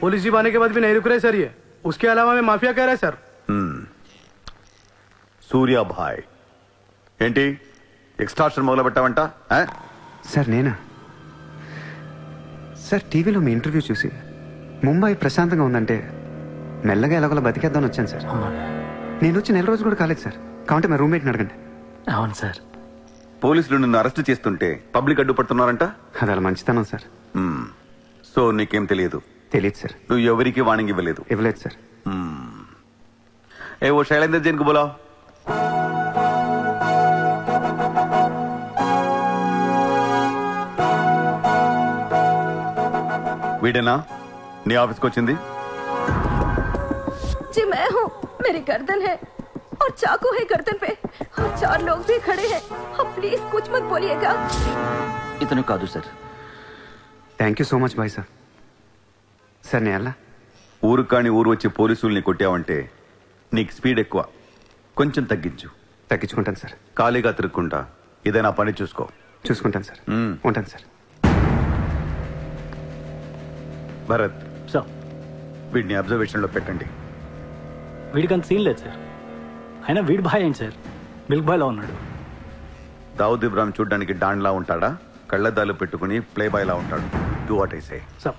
Police jeep आने के बाद भी नहीं रुक रहे सर ये। उसके अलावा मैं माफिया कह रहा है सर। सूर्या भाई ఏంటి ఎక్స్ట్రాక్షన్ మొదలు పెట్టావంట? సార్ నేనా సార్? టీవీలో మీ ఇంటర్వ్యూ చూసి ముంబై ప్రశాంతంగా ఉందంటే మెల్లగా ఎలాగోలా బతికేద్దామని వచ్చాను సార్. నేను వచ్చి 4 రోజులు కూడా కాలేదు సార్. కావంటే మా రూమ్మేట్ని అడగండి. అవును సార్. పోలీసులు నిన్ను అరెస్ట్ చేస్తుంటే పబ్లిక్ అడ్డుపడుతున్నారంట. అది అలా మంచితనం సార్. సో నీకేం తెలియదు? తెలియదు సార్. నువ్వు ఎవరికి వార్నింగ్ ఇవ్వలేదు? ఇవ్వలేదు సార్. ఏ ఓ శైలేందర్ జైన్ కు బులావ్. వీడేనా నీ ఆఫీస్కి వచ్చింది? जी मैं हूँ. मेरी गर्दन है और चाकू है गर्दन पे और 4 लोग भी खड़े हैं. आप प्लीज कुछ मत बोलिएगा. ఇతను కాదు sir. Thank you so much bye sir. Sir నేను ఎలా ఊరు కాని ఊరు వచ్చి పోలీసుల్ని కొట్టావంటే నీకు స్పీడ్ ఎక్కువ. కొంచెం తగ్గించు. తగ్గించుకుంటాను సార్. ఖాళీగా తిరుక్కుంటా ఏదైనా పని చూసుకో. చూసుకుంటాను సార్. ఉంటాను సార్. భరత్ సార్ వీడిని అబ్జర్వేషన్ లో పెట్టండి. వీడికి అంత సీన్ లేదు సార్. అయినా వీడి బాయ్ ఏంటి సార్? మిల్క్ బాయ్ లా ఉన్నాడు. దావుద్ ఇబ్రాహిం చూడ్డానికి డాన్లా ఉంటాడా? కళ్ళద్దాలు పెట్టుకుని ప్లే బాయ్ లా ఉంటాడు. Do what I say. Sir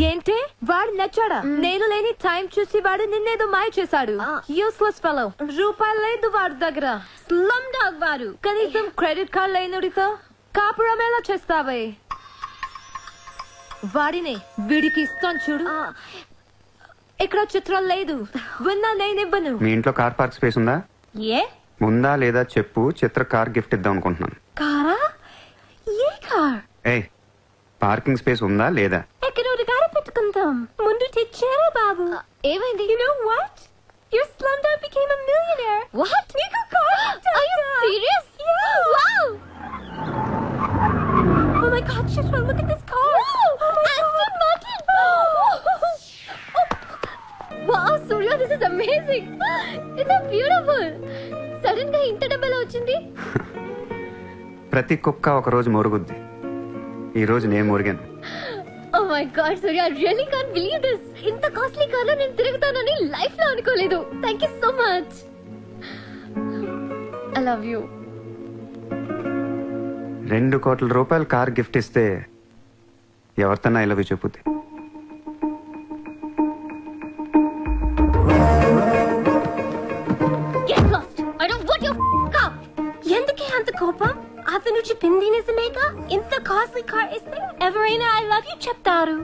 ఏంటి వాడు నచ్చాడా? నేను లేని టైం చూసి వాడు నిన్నేదో మాయ చేశాడు. Useless fellow. రూపాయలు లేదు వాడి దగ్గర. స్లమ్ డాగ్ వాడు. కనీసం క్రెడిట్ కార్డ్ లేనుడితో కాపురం ఎలా చేస్తావే? వాడినే వీడికి ఇస్తాను చూడు. ఇక్కడ చిత్రం లేదు. విన్నా నేనివ్వను. మీ ఇంట్లో కార్ పార్క్ స్పేస్ ఉందా? ఏ ఉందా లేదా చెప్పు. చిత్ర కార్ గిఫ్ట్ ఇద్దాం అనుకుంటున్నాను. కారా? ఏ కార్? ఏ పార్కింగ్ స్పేస్ ఉందా లేదా? ఎక్కడోడు కారు పెట్టుకుందాం. ముందు తెచ్చారా బాబు? ఏమైంది? You know what? Your slumdog became a millionaire. What? నీకు car? Are you serious? Yeah. Wow. Oh my God, Chitra, look at this car. Aston Martin. Wow, Surya, this is amazing. It's so beautiful. Sudden గా ఇంత డబ్బులు వచ్చింది. ప్రతి కుక్క ఒక రోజు మొరుగుద్ది. ఈ రోజు నేను మొరిగాను. Oh my God, Surya, I really can't believe this. ఇంత కాస్ట్లీ కార్లో నేను తిరుగుతానని లైఫ్ లో అనుకోలేదు. Thank you so much. I love you. 2 కోట్ల రూపాయలు కార్ గిఫ్ట్ ఇస్తే ఎవరితోనా ఐ లవ్ యూ చెప్పుద్ది. Get lost. I don't want your car. ఎందుకే అంత కోపం? అతను చెప్పింది నిజమేగా? ఇంత కాస్ట్లీ కార్ ఇస్తే ఎవరైనా ఐ లవ్ యూ చెప్తారు.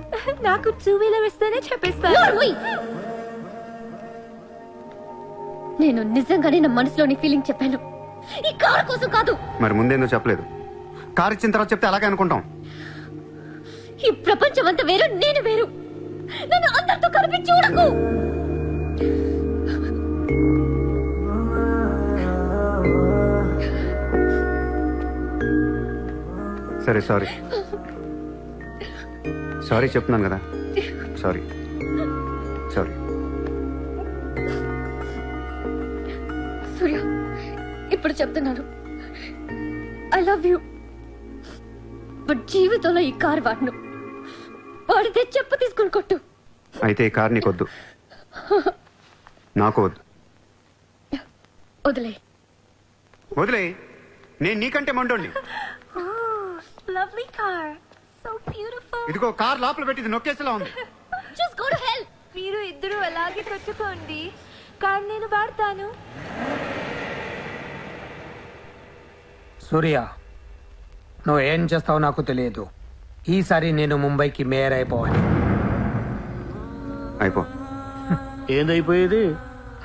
నాకు 2 వీలర్ ఇస్తేనే చెప్పేస్తాను. నేను నిజంగానే నా మనసులోని ఫీలింగ్ చెప్పాను. ఈ కార్ కోసం కాదు. మరి ముందేందో చెప్పలేదు? కార్ ఇచ్చిన తర్వాత చెప్తే అలాగే అనుకుంటాం. ఈ ప్రపంచం అంతా వేరు, నేను వేరు. నన్ను అందరితో కలిపి చూడకు. సరే సారీ. సారీ చెప్తున్నాను కదా. Sorry sorry. సూర్య, ఇప్పుడు చెప్తున్నాను. I love you. బట్ జీవితంలో ఈ కార్ వాడను. వాడితే చెప్పు తీసుకుని కొట్టు. అయితే ఈ కార్ నీకొద్దు, నాకు వద్దు. వదిలే. వదిలే. నేను నీకంటే మండోండి. Lovely car. So beautiful. ఇదిగో కార్ లోపల పెట్టింది నొక్కేసేలా ఉంది. Just go to hell. మీరు ఇద్దరు అలాగే పెట్టుకోండి. కార్ నేను వాడతాను. సూర్య, నువ్వు ఏం చేస్తావో నాకు తెలియదు. ఈసారి నేను ముంబైకి మేయర్ అయిపోవాలి. అయిపో. ఏందైపోయేది?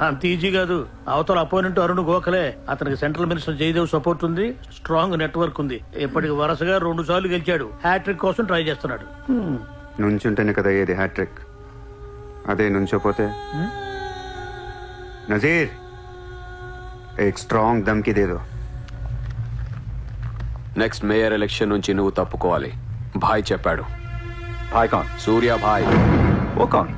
అంత ఈజీ కాదు. అవతల అపోనెంట్ అరుణ్ గోఖలే. అతనికి సెంట్రల్ మినిస్టర్ జయదేవ్ సపోర్ట్ ఉంది, స్ట్రాంగ్ నెట్వర్క్ ఉంది. ఇప్పటికి వరుసగా 2 సార్లు గెలిచాడు. హ్యాట్రిక్ కోసం ట్రై చేస్తున్నాడు. నుంచుంటేనే కదా ఏది హ్యాట్రిక్. అదే నుంచోపోతే నజీర్ ఏక్ స్ట్రాంగ్ దమ్కి దేదో. నెక్స్ట్ మేయర్ ఎలక్షన్ నుంచి నువ్వు తప్పుకోవాలి. భాయ్ చెప్పాడు. భాయ్ కౌన్? సూర్య భాయ్. ఓ కౌన్?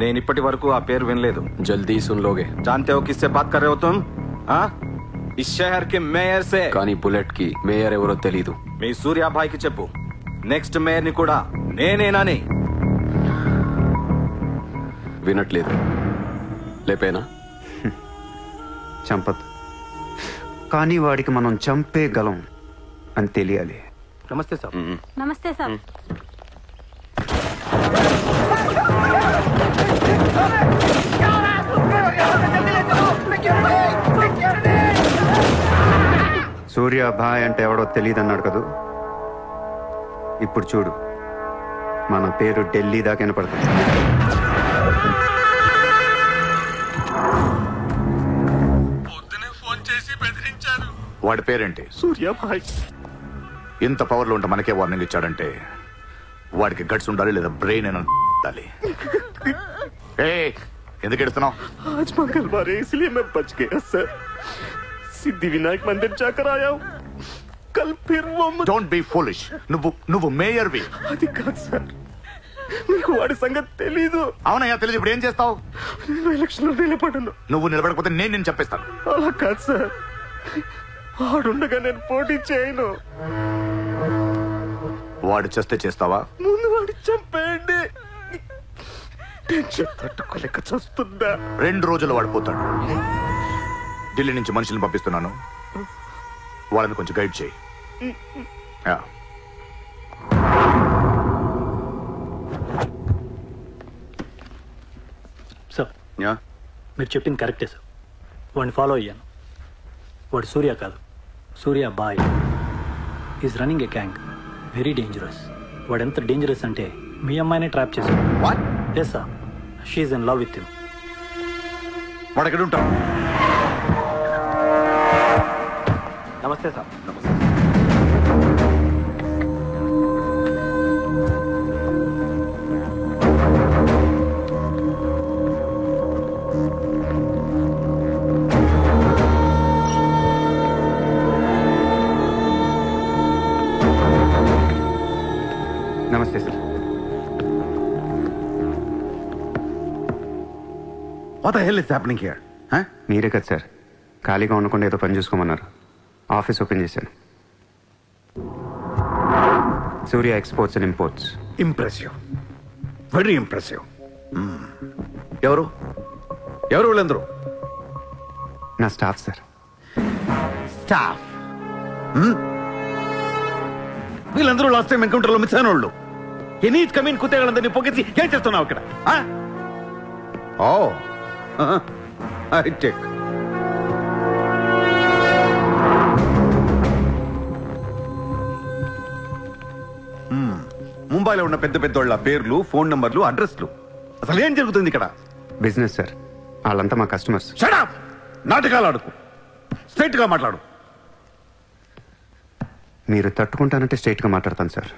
నేను ఇప్పటి వరకు ఆ పేరు వినలేదు. జల్దీ సున్ లోగే. जानते हो किससे बात कर रहे हो तुम? इस शहर के మేయర్ से కానీ బుల్లెట్ కి మేయర్ ఎవరో తెలీదు. మీ సూర్యాభాయ్కి చెప్పు నెక్స్ట్ మేయర్ ని కూడా నేనేనని. వినట్లేదు. లేపేనా? చంపద్దు, కానీ వాడికి మనం చంపేయగలం అని తెలియాలి. నమస్తే సార్. నమస్తే సార్. సూర్యాభాయ్ అంటే ఎవడో తెలియదు అన్నాడు కదూ. ఇప్పుడు చూడు, మన పేరు ఢిల్లీ దాకా వినపడుతుంది. వాడి పేరేంటి? సూర్యాభాయ్. ఇంత పవర్లో ఉంటే మనకే వార్నింగ్ ఇచ్చాడంటే వాడికి గట్స్ ఉండాలి, లేదా బ్రెయిన్ అయినా ఉండాలి. ఎందుకు ఎడుతున్నావు? आज मंगलवार है इसलिए मैं बच गया सर. सिद्धिविनायक मंदिर जाकर आया हूँ. कल फिर वो డోంట్ బీ ఫూలిష్. నువ్వు మేయర్వి. అది కాదు సార్, మీకు వాడి సంగతి తెలీదు. అవునయ్యా తెలియదు. ఇప్పుడు ఏం చేస్తావు? నేను ఎలక్షన్ లో నిలబడను. నువ్వు నిలబడకపోతే నేను చెప్పేస్తాను. అలా కాదు సార్, వాడుండగా నేను పోటీ చేయను. వాడు చేస్తే చేస్తావా? ముందు వాడి చంపేయండి. టెన్షన్ తట్టుకోలేక చూస్తుందా. 2 రోజులు వాడు పోతాడు. ఢిల్లీ నుంచి మనుషులను పంపిస్తున్నాను, వాళ్ళని కొంచెం గైడ్ చేయి. సార్, మీరు చెప్పింది కరెక్టే సార్. వాడిని ఫాలో అయ్యాను. వాడు సూర్య కాదు, సూర్యాభాయ్. Is running a gang. Very dangerous. వాడు ఎంత డేంజరస్ అంటే మీ అమ్మాయినే ట్రాప్ చేశాడు. Yes sir, she in love with him. వాడు ఎక్కడ ఉంటాడు? నమస్తే సార్. నమస్తే sir. What the hell is happening here? Huh? మీరే కదా సార్ ఖాళీగా ఉండకుండా ఏదో పని చూసుకోమన్నారు. ఆఫీస్ ఓపెన్ చేశాను. Surya exports and imports. Impressive, very impressive. ఎవరు ఎవరు వీళ్ళందరూ? నా స్టాఫ్ సార్. స్టాఫ్? వీళ్ళందరూ లాస్ట్ టైం ఎన్కౌంటర్ లో మిస్ అయిన వాళ్ళు. ఎనీ కమీన్ కుత్తేళ్ళందరినీ పొగేసి ఏం చేస్తున్నావు అక్కడ? ఓ ఐ టేక్. ముంబైలో ఉన్న పెద్ద పెద్దోళ్ళ పేర్లు, ఫోన్ నంబర్లు, అడ్రస్లు. అసలు ఏం జరుగుతుంది ఇక్కడ? Business sir. వాళ్ళంతా మా కస్టమర్స్. Shut up! నాటకాలు ఆడుకు, స్ట్రైట్ గా మాట్లాడు. మీరు తట్టుకుంటానంటే స్ట్రైట్గా మాట్లాడతాను సార్.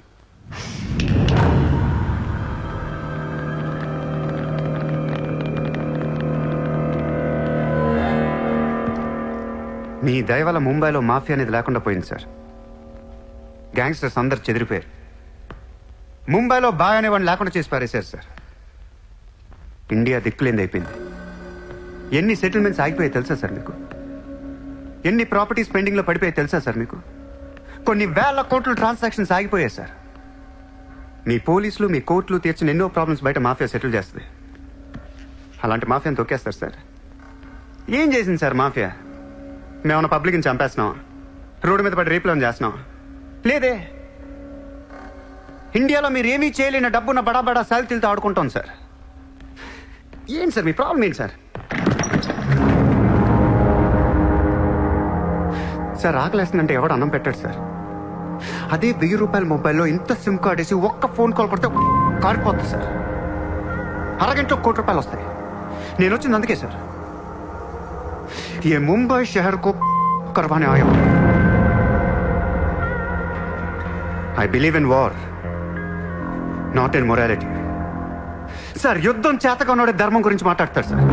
మీ దయ వల్ల ముంబైలో మాఫియా అనేది లేకుండా పోయింది సార్. గ్యాంగ్స్టర్స్ అందరు చెదిరిపోయారు. ముంబైలో బాయ్ అనేవాడిని లేకుండా చేసి పారేశారు సార్. ఇండియా దిక్కులేంది అయిపోయింది. ఎన్ని సెటిల్మెంట్స్ ఆగిపోయాయి తెలుసా సార్ మీకు? ఎన్ని ప్రాపర్టీస్ పెండింగ్లో పడిపోయాయి తెలుసా సార్ మీకు? కొన్ని వేల కోట్ల ట్రాన్సాక్షన్స్ ఆగిపోయాయి సార్. మీ పోలీసులు, మీ కోర్టులు తీర్చిన ఎన్నో ప్రాబ్లమ్స్ బయట మాఫియా సెటిల్ చేస్తుంది. అలాంటి మాఫియాని తొక్కేస్తారు సార్. ఏం చేసింది సార్ మాఫియా? మేమన్నా పబ్లిక్ని చంపేస్తున్నాం, రోడ్డు మీద పడి రేపులను చేస్తున్నాం? లేదే. ఇండియాలో మీరు ఏమీ చేయలేని డబ్బున్న బడా బడా సాల్తీలతో ఆడుకుంటాం సార్. ఏంటి సార్ మీ ప్రాబ్లం ఏంటి సార్? సార్ ఆకలేస్తుందంటే ఎవడు అన్నం పెట్టాడు సార్. అదే 1000 రూపాయల మొబైల్లో ఇంత సిమ్ కార్డ్ వేసి ఒక్క ఫోన్ కాల్ పడితే కారిపోతుంది సార్. అరగంటలో 1 కోటి రూపాయలు వస్తాయి. నేను వచ్చింది అందుకే సార్. ये मुंबई शहर को करवाने आया हूं. I believe in war, not in morality. Sir యుద్ధం చేతగా ఉన్నోడే ధర్మం గురించి మాట్లాడతారు సార్.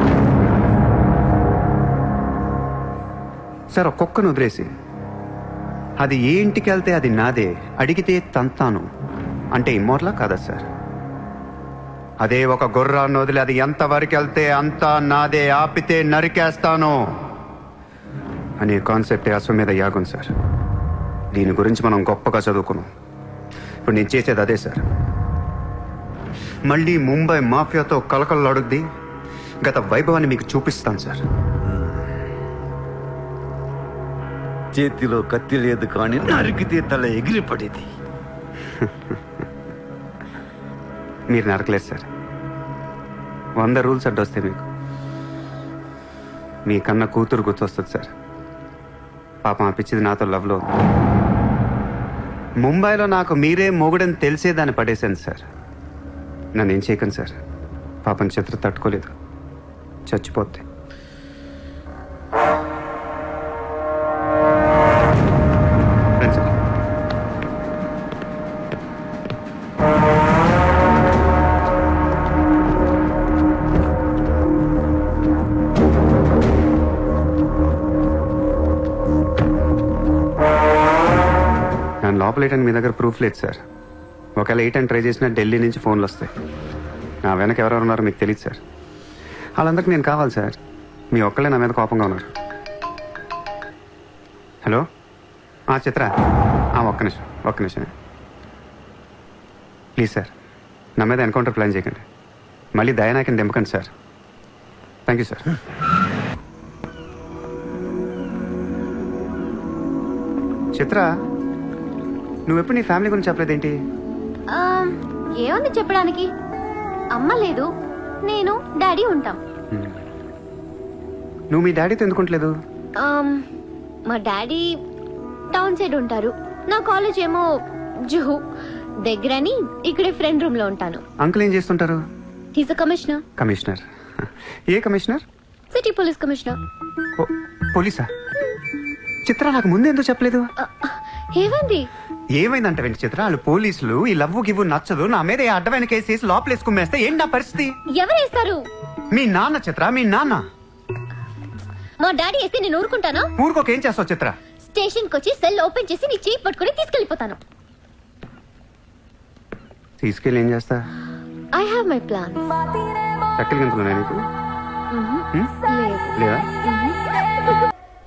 సార్ ఒక కుక్కను వదిలేసి అది ఏ ఇంటికి వెళ్తే అది నాదే, అడిగితే తంతాను అంటే ఇమ్మోర్లా కాదా సార్? అదే ఒక గుర్రాన్ని వదిలి అది ఎంతవరకు వెళ్తే అంతా నాదే, ఆపితే నరికేస్తాను అనే కాన్సెప్టే అశ్వమేధ యాగం సార్. దీని గురించి మనం గొప్పగా చదువుకున్నాం. ఇప్పుడు నేను చేసేది అదే సార్. మళ్ళీ ముంబై మాఫియాతో కలకలలాడుద్ది గత వైభవాన్ని మీకు చూపిస్తాను సార్. చేతిలో కత్తి లేదు కానీ నరికితే తల ఎగిరిపడేది. మీరు నరకలేదు సార్. 100 రూల్స్ అడ్డొస్తాయి మీకు. మీ కన్న కూతురు గుర్తొస్తుంది సార్. పాపం అనిపించింది నాతో లవ్లో ఉంది. ముంబైలో నాకు మీరే మొగుడని తెలిసేదాన్ని పడేశాను సార్. నన్ను ఏం చేయకండి సార్. పాపం చిత్ర తట్టుకోలేదు, చచ్చిపోద్ది. రండి సార్. నన్ను లోపలేయడానికి మీ దగ్గర ప్రూఫ్ లేదు సార్. ఒకవేళ 8 అని ట్రై చేసినా ఢిల్లీ నుంచి ఫోన్లు వస్తాయి. నా వెనక ఎవరెవరు ఉన్నారో మీకు తెలియదు సార్. వాళ్ళందరికీ నేను కావాలి సార్. మీ ఒక్కళ్ళే నా మీద కోపంగా ఉన్నారు. హలో చిత్ర, ఒక్క నిమిషం ప్లీజ్ సార్. నా మీద ఎన్కౌంటర్ ప్లాన్ చేయకండి. మళ్ళీ దయానాకిని దింపకండి sir. Thank you sir. Chitra, నువ్వెప్పుడు నీ ఫ్యామిలీ గురించి చెప్పలేదేంటి? ఏముంది చెప్పడానికి? అమ్మ లేదు, నేను డాడీ ఉంటాం. నువ్వు మీ డాడీతో ఎందుకుంటలేదు? మా డాడీ టౌన్ సైడ్ ఉంటారు. నా కాలేజ్ ఏమో జుహు దగ్గరని ఇక్కడే ఫ్రెండ్ రూమ్ లో ఉంటాను. అంకుల్ ఏం చేస్తుంటారు? He's a commissioner. కమిషనర్? ఏ కమిషనర్? City police commissioner. పోలీసా? చిత్ర, నాకు ముందు ఎందుకు చెప్పలేదు? ఏమైంది? ఏమైందంటే వెంకట చిత్ర, వాళ్ళు పోలీసులు ఈ లవ్వు గివ్వు నచ్చదు, నా మీద అడ్డమైన కేసేసి లోపలేసి కుమ్మేస్తే ఏంటి నా పరిస్థితి? ఎవరేస్తారు? మీ నాన్న చిత్ర, మీ నాన్న. మా డాడీ వేస్తే నేను ఊరుకుంటానా? ఊరుకోక ఏం చేస్తావు చిత్ర? స్టేషన్ కి వచ్చి సెల్ ఓపెన్ చేసి నీ చేయి పట్టుకుని తీసుకెళ్లిపోతాను. తీసుకెళ్ళి ఏం చేస్తా? I have my plan. చక్కలు గింతున్నా నీకు? లేదు. లేదా?